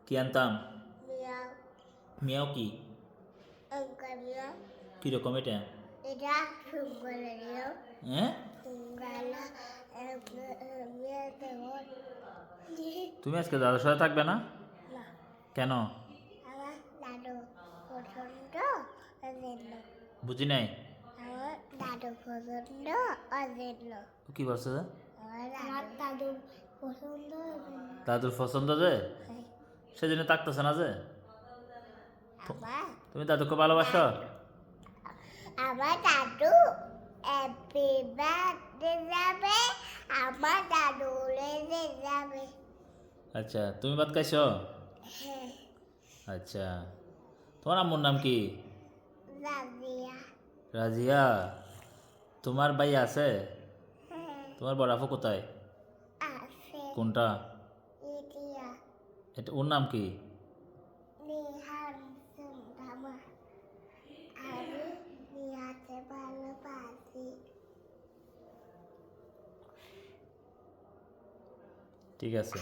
কি আনতাম? Miao Miao কি? অঙ্কার মিয়াও কীরকম এটা? এটা সুঙ্গলা মিয়াও হ্যাঁ, সুঙ্গলা মিয়াও তেমন তুমি আজকে দাদার সাথে থাকবে না? না কেন? আমার দাদু পছন্দ অজেন্য বুঝি নাই। আমার দাদু পছন্দ অজেন্য কি বলছে যে? আমার দাদু পছন্দ অজেন্য দাদুর পছন্দ যে সেজন্য থাকতেছে না যে? আমার তুমি দাদুকে ভালোবাসো? আমার দাদু হ্যাপি বার্থডে যাবে আমার দাদু লেগে যাবে আচ্ছা, তুমি ভাত খাইছো? হ্যাঁ আচ্ছা, তোমার আম্মুর নাম কি? রাজিয়া রাজিয়া। তোমার ভাই আছে? হ্যাঁ তোমার বড় আপু কোথায়? আছে কোনটা? ইটিয়া এটা ওর নাম কি? নিহান সুন্দামা আমি নিহাতে ভালোবাসি ঠিক আছে।